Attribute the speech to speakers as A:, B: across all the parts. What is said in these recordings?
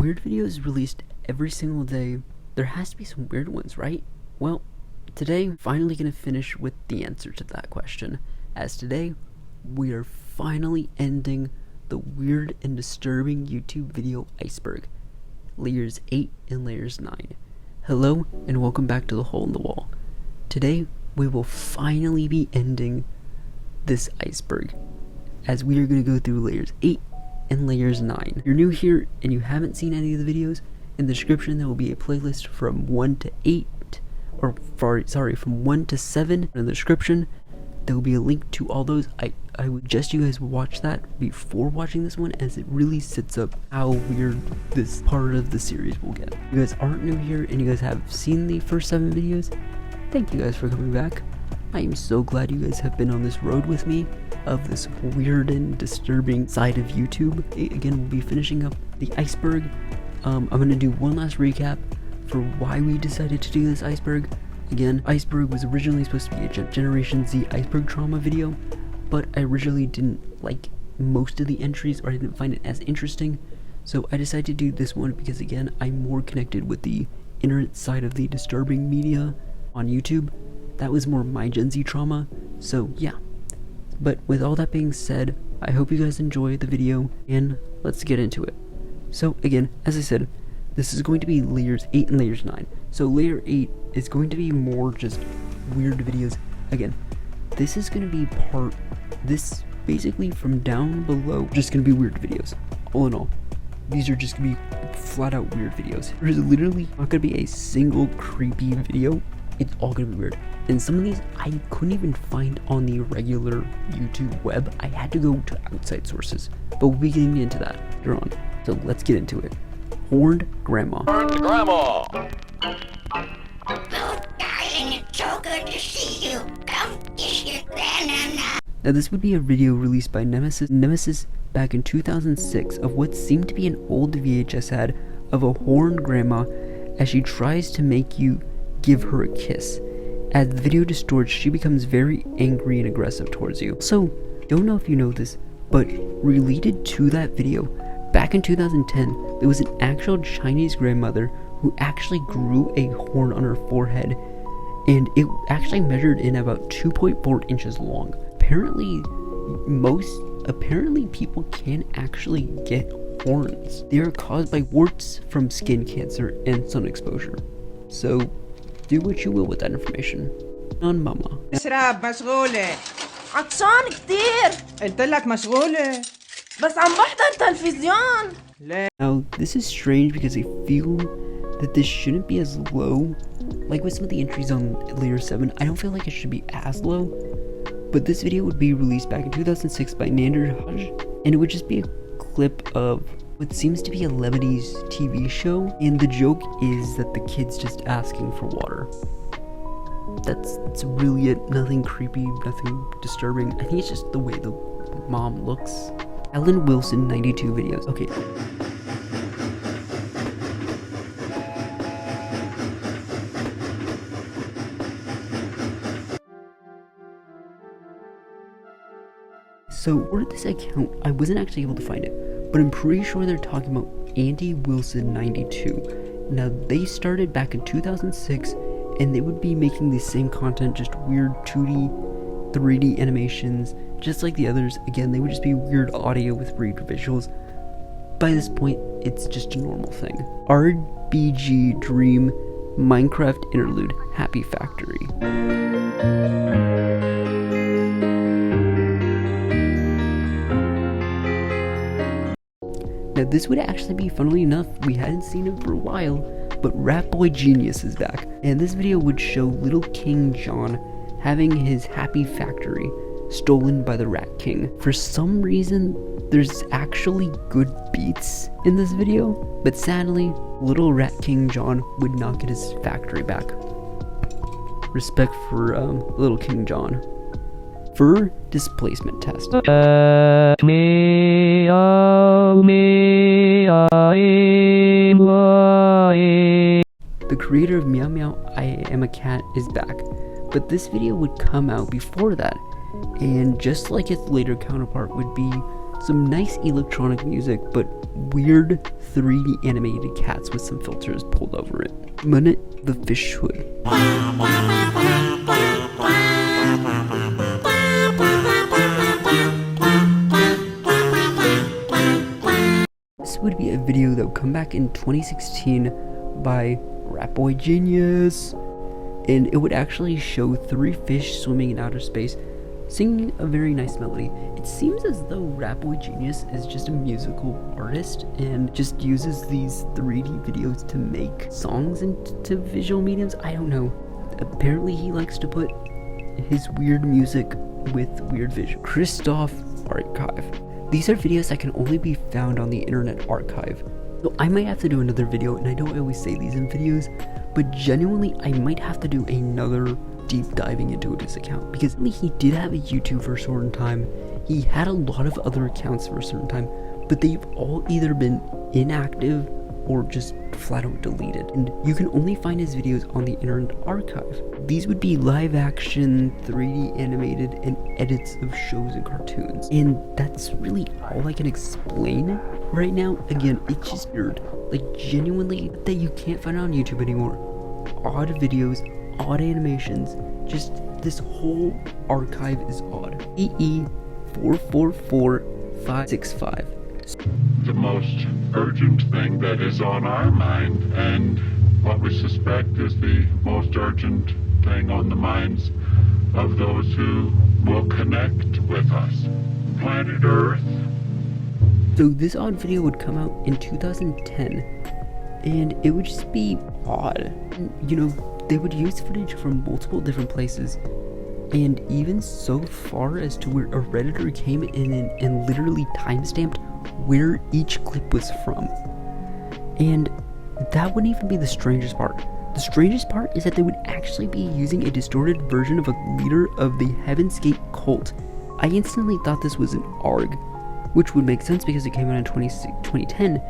A: weird videos released every single day, there has to be some weird ones, right? Well, today I'm finally going to finish with the answer to that question, as today we are finally ending the weird and disturbing YouTube video Iceberg, layers 8 and layers 9. Hello and welcome back to the Hole in the Wall. Today we will finally be ending this iceberg, as we are going to go through layers 8 and layers 9. If you're new here and you haven't seen any of the videos, in the description there will be a playlist from 1 to 8, or from 1 to 7 in the description. There will be a link to all those. I would suggest you guys watch that before watching this one, as it really sets up how weird this part of the series will get. If you guys aren't new here and you guys have seen the first 7 videos, thank you guys for coming back. I am so glad you guys have been on this road with me of this weird and disturbing side of YouTube. Again, we'll be finishing up the iceberg. I'm going to do one last recap for why we decided to do this iceberg. Again, Iceberg was originally supposed to be a Generation Z iceberg trauma video, but I originally didn't like most of the entries, or I didn't find it as interesting. So I decided to do this one because, again, I'm more connected with the internet side of the disturbing media on YouTube. That was more my Gen Z trauma, so yeah. But with all that being said, I hope you guys enjoy the video, and let's get into it. So again, as I said, this is going to be layers 8 and layers 9. So layer 8 is going to be more just weird videos. Again, this is going to be this basically from down below, just going to be weird videos. All in all, these are just going to be flat out weird videos. There's literally not going to be a single creepy video. It's all going to be weird. And some of these I couldn't even find on the regular YouTube web. I had to go to outside sources. But we'll be getting into that later on. So let's get into it. Horned Grandma.
B: Horned Grandma!
C: Oh, darling, it's so good to see you. Come kiss your grandma.
A: Now this would be a video released by Nemesis back in 2006 of what seemed to be an old VHS ad of a horned grandma as she tries to make you give her a kiss. As the video distorts, she becomes very angry and aggressive towards you. So, don't know if you know this, but related to that video, back in 2010, there was an actual Chinese grandmother who actually grew a horn on her forehead, and it actually measured in about 2.4 inches long. Apparently people can actually get horns. They are caused by warts from skin cancer and sun exposure. So, do what you will with that information. On Mama.
D: اشرب مشغولة.
E: عطشان كتير.
D: قلت لك مشغولة.
E: بس عم بحضر تلفزيون.
D: ليه؟
A: Now, this is strange because I feel that this shouldn't be as low. Like with some of the entries on layer 7, I don't feel like it should be as low. But this video would be released back in 2006 by Nander Haj, and it would just be a clip of what seems to be a Lebanese TV show, and the joke is that the kid's just asking for water. That's really it. Nothing creepy, nothing disturbing. I think it's just the way the mom looks. Ellen Wilson 92 videos. Okay. So for this account, I wasn't actually able to find it, but I'm pretty sure they're talking about Andy Wilson 92. Now they started back in 2006, and they would be making the same content, just weird 2D, 3D animations, just like the others. Again, they would just be weird audio with weird visuals. By this point, it's just a normal thing. RBG Dream Minecraft Interlude Happy Factory. Now this would actually be, funnily enough, we hadn't seen him for a while, but Rat Boy Genius is back. And this video would show little King John having his happy factory stolen by the Rat King. For some reason, there's actually good beats in this video, but sadly, little Rat King John would not get his factory back. Respect for little King John. Fur displacement test. The creator of Meow Meow I Am a Cat is back, but this video would come out before that, and just like its later counterpart would be some nice electronic music, but weird 3D animated cats with some filters pulled over it. Minute the fish hood. This would be a video that would come back in 2016 by Rap Boy Genius, and it would actually show 3 fish swimming in outer space singing a very nice melody. It seems as though Rap Boy Genius is just a musical artist and just uses these 3D videos to make songs into visual mediums. I don't know. Apparently he likes to put his weird music with weird visual. Christoph Archive. These are videos that can only be found on the Internet Archive. So I might have to do another video, and I know I always say these in videos, but genuinely I might have to do another deep diving into his account, because he did have a YouTube for a certain time. He had a lot of other accounts for a certain time, but they've all either been inactive or just flat out deleted, and you can only find his videos on the Internet Archive. These would be live action, 3D animated, and edits of shows and cartoons, and that's really all I can explain right now. Again, it's just weird, like genuinely, that you can't find on YouTube anymore. Odd videos, odd animations, just this whole archive is odd. EE 444565.
B: The most urgent thing that is on our mind, and what we suspect is the most urgent thing on the minds of those who will connect with us. Planet Earth.
A: So this odd video would come out in 2010, and it would just be odd. You know, they would use footage from multiple different places, and even so far as to where a Redditor came in and literally timestamped where each clip was from. And that wouldn't even be the strangest part. The strangest part is that they would actually be using a distorted version of a leader of the Heaven's Gate cult. I instantly thought this was an ARG, which would make sense because it came out in 2010,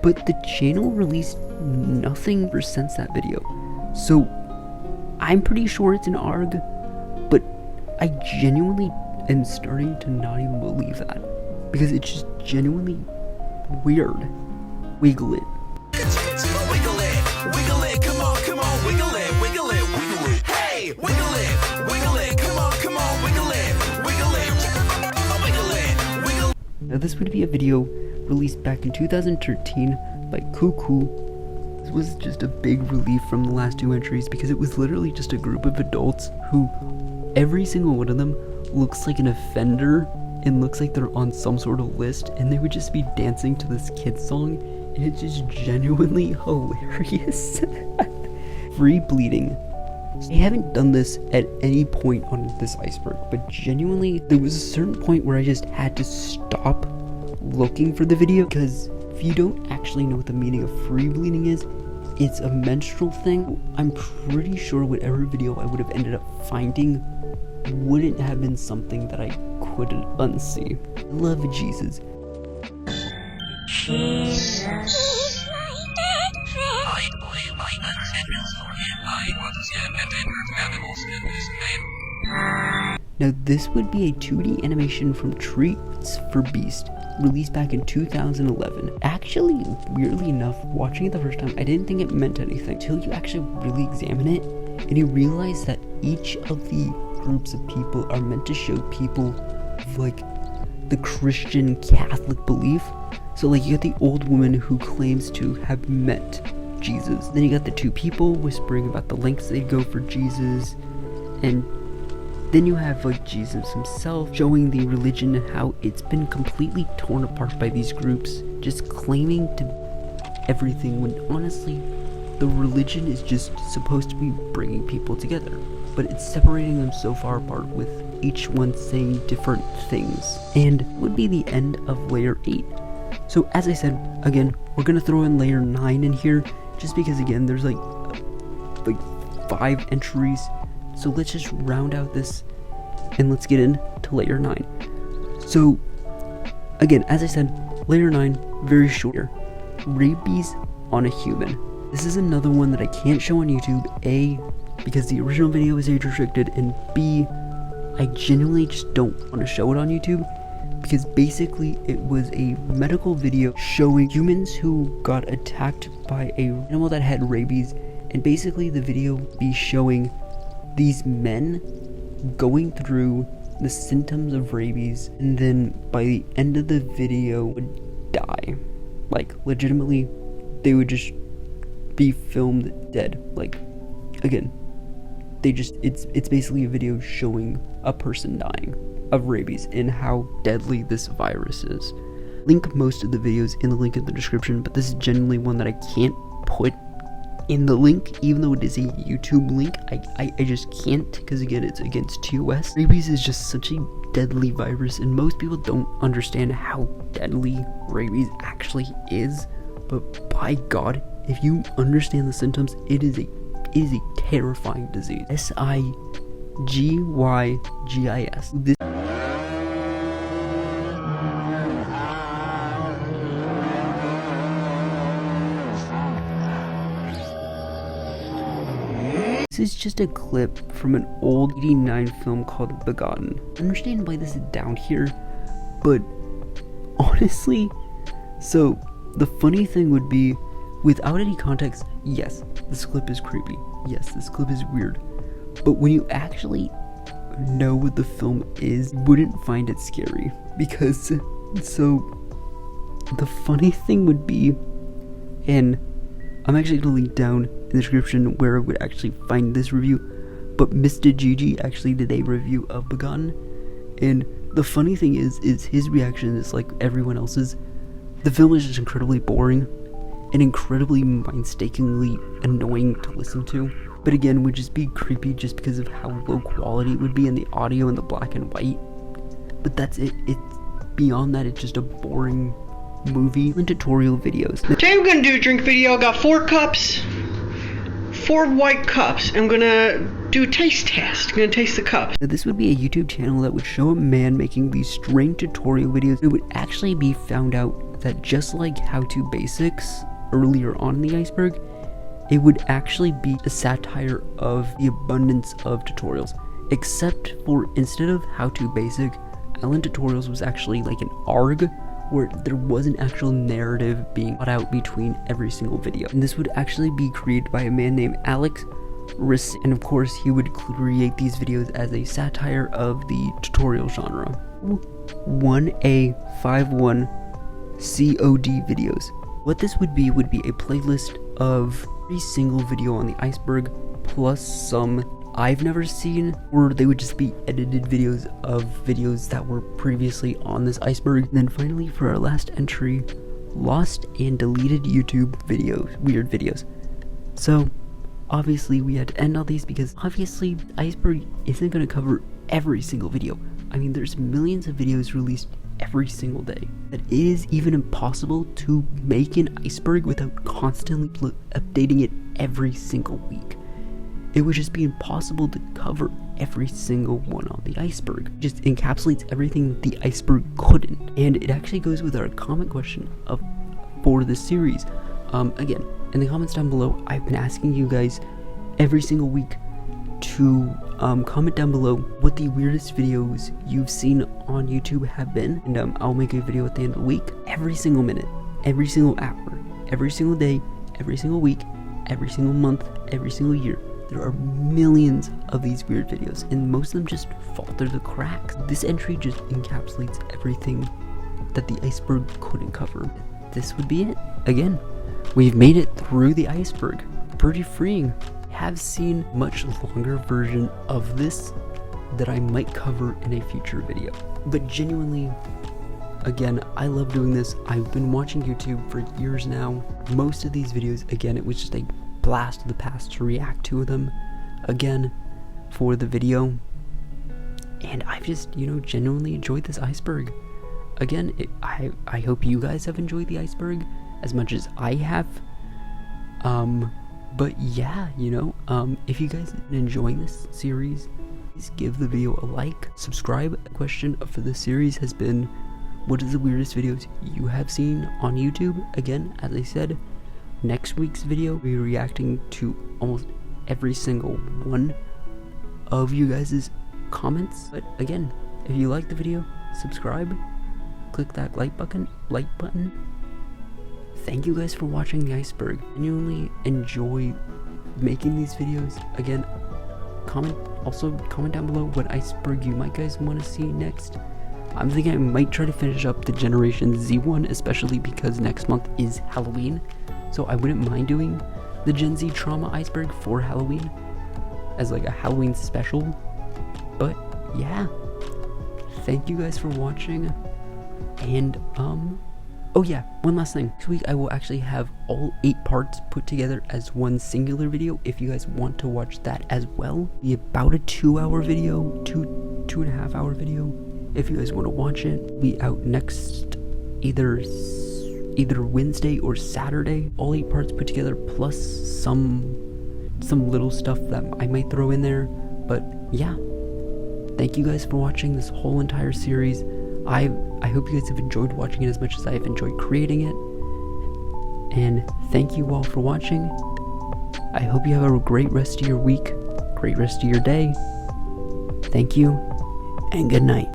A: but the channel released nothing ever since that video. So I'm pretty sure it's an ARG, but I genuinely am starting to not even believe that, because it's just genuinely weird. Wiggle it.
F: Wiggle it, come on, wiggle it, hey, wiggle it, come on, wiggle it.
A: Now this would be a video released back in 2013 by Cuckoo. This was just a big relief from the last 2 entries, because it was literally just a group of adults who, every single one of them looks like an offender and looks like they're on some sort of list, and they would just be dancing to this kid's song, and it's just genuinely hilarious. Free bleeding. I haven't done this at any point on this Iceberg, but genuinely there was a certain point where I just had to stop looking for the video, because if you don't actually know what the meaning of free bleeding is, it's a menstrual thing. I'm pretty sure whatever video I would have ended up finding wouldn't have been something that I could unsee. I love Jesus. Now this would be a 2D animation from Treats for Beast, released back in 2011. Actually, weirdly enough, watching it the first time, I didn't think it meant anything until you actually really examine it, and you realize that each of the groups of people are meant to show people of, like, the Christian Catholic belief. So like you got the old woman who claims to have met Jesus, then you got the 2 people whispering about the lengths they'd go for Jesus, and then you have like Jesus himself showing the religion and how it's been completely torn apart by these groups, just claiming to everything, when honestly the religion is just supposed to be bringing people together, but it's separating them so far apart, with each one saying different things. And it would be the end of layer 8. So as I said, again, we're gonna throw in layer 9 in here, just because again there's like 5 entries. So let's just round out this and let's get into layer 9. So again, as I said, layer 9, very short here. Rabies on a human. This is another one that I can't show on YouTube, A, because the original video is age restricted, and B, I genuinely just don't want to show it on YouTube, because basically it was a medical video showing humans who got attacked by a animal that had rabies, and basically the video be showing these men going through the symptoms of rabies, and then by the end of the video would die. Like, legitimately, they would just be filmed dead. Like, again, it's basically a video showing a person dying of rabies and how deadly this virus is. Link most of the videos in the link in the description, but this is genuinely one that I can't put in the link, even though it is a YouTube link. I just can't, because again, it's against TOS. Rabies is just such a deadly virus, and most people don't understand how deadly rabies actually is. But by God, if you understand the symptoms, it is a terrifying disease. SIGYGIS. This is just a clip from an old 89 film called Begotten. I understand why this is down here, but honestly, so the funny thing would be, without any context, yes, this clip is creepy. Yes, this clip is weird. But when you actually know what the film is, you wouldn't find it scary. Because, so, the funny thing would be, and I'm actually going to link down in the description where I would actually find this review, but Mr. Gigi actually did a review of Begotten, and the funny thing is his reaction is like everyone else's. The film is just incredibly boring and incredibly painstakingly annoying to listen to, but again would just be creepy just because of how low quality it would be in the audio and the black and white. But that's it. It's beyond that, it's just a boring movie and tutorial videos.
G: Today I'm gonna do a drink video. I got 4 cups, 4 white cups. I'm gonna do a taste test. I'm gonna taste the cups.
A: Now, this would be a YouTube channel that would show a man making these strange tutorial videos. It would actually be found out that just like How To Basics earlier on in the Iceberg, it would actually be a satire of the abundance of tutorials. Except for, instead of How To Basic, Island Tutorials was actually like an ARG, where there was an actual narrative being put out between every single video. And this would actually be created by a man named Alex Riss, and of course he would create these videos as a satire of the tutorial genre. 1A51 COD videos. What this would be a playlist of every single video on the Iceberg, plus some I've never seen, or they would just be edited videos of videos that were previously on this Iceberg. And then finally, for our last entry, lost and deleted YouTube videos, weird videos. So obviously we had to end all these because obviously Iceberg isn't going to cover every single video. I mean, there's millions of videos released every single day that it is even impossible to make an Iceberg without constantly updating it every single week. It would just be impossible to cover every single one on the Iceberg. It just encapsulates everything the Iceberg couldn't. And it actually goes with our comment question for this series. Again, in the comments down below, I've been asking you guys every single week to comment down below what the weirdest videos you've seen on YouTube have been, and I'll make a video at the end of the week, every single minute, every single hour, every single day, every single week, every single month, every single year. There are millions of these weird videos, and most of them just fall through the cracks. This entry just encapsulates everything that the Iceberg couldn't cover. This would be it. Again, we've made it through the Iceberg. Pretty freeing. I have seen much longer version of this that I might cover in a future video. But genuinely, again, I love doing this. I've been watching YouTube for years now. Most of these videos, again, it was just a blast of the past to react to them again for the video, and I've just, genuinely enjoyed this Iceberg. Again, I hope you guys have enjoyed the Iceberg as much as I have. But yeah, if you guys are enjoying this series, please give the video a like, subscribe. The question for this series has been, what is the weirdest videos you have seen on YouTube? Again, as I said, next week's video, we'll be reacting to almost every single one of you guys' comments. But again, if you like the video, subscribe, click that like button. Thank you guys for watching the Iceberg. I genuinely enjoy making these videos. Again, comment down below what Iceberg you might guys want to see next. I'm thinking I might try to finish up the Generation Z one, especially because next month is Halloween. So I wouldn't mind doing the Gen Z Trauma Iceberg for Halloween as like a Halloween special. But yeah, thank you guys for watching. And oh yeah, one last thing. Next week I will actually have all 8 parts put together as one singular video if you guys want to watch that as well. It'll be about a 2-hour video, 2.5 hour video. If you guys want to watch it, it'll be out next either Wednesday or Saturday. All 8 parts put together plus some little stuff that I might throw in there. But yeah, thank you guys for watching this whole entire series. I hope you guys have enjoyed watching it as much as I have enjoyed creating it. And thank you all for watching. I hope you have a great rest of your week, great rest of your day. Thank you, and good night.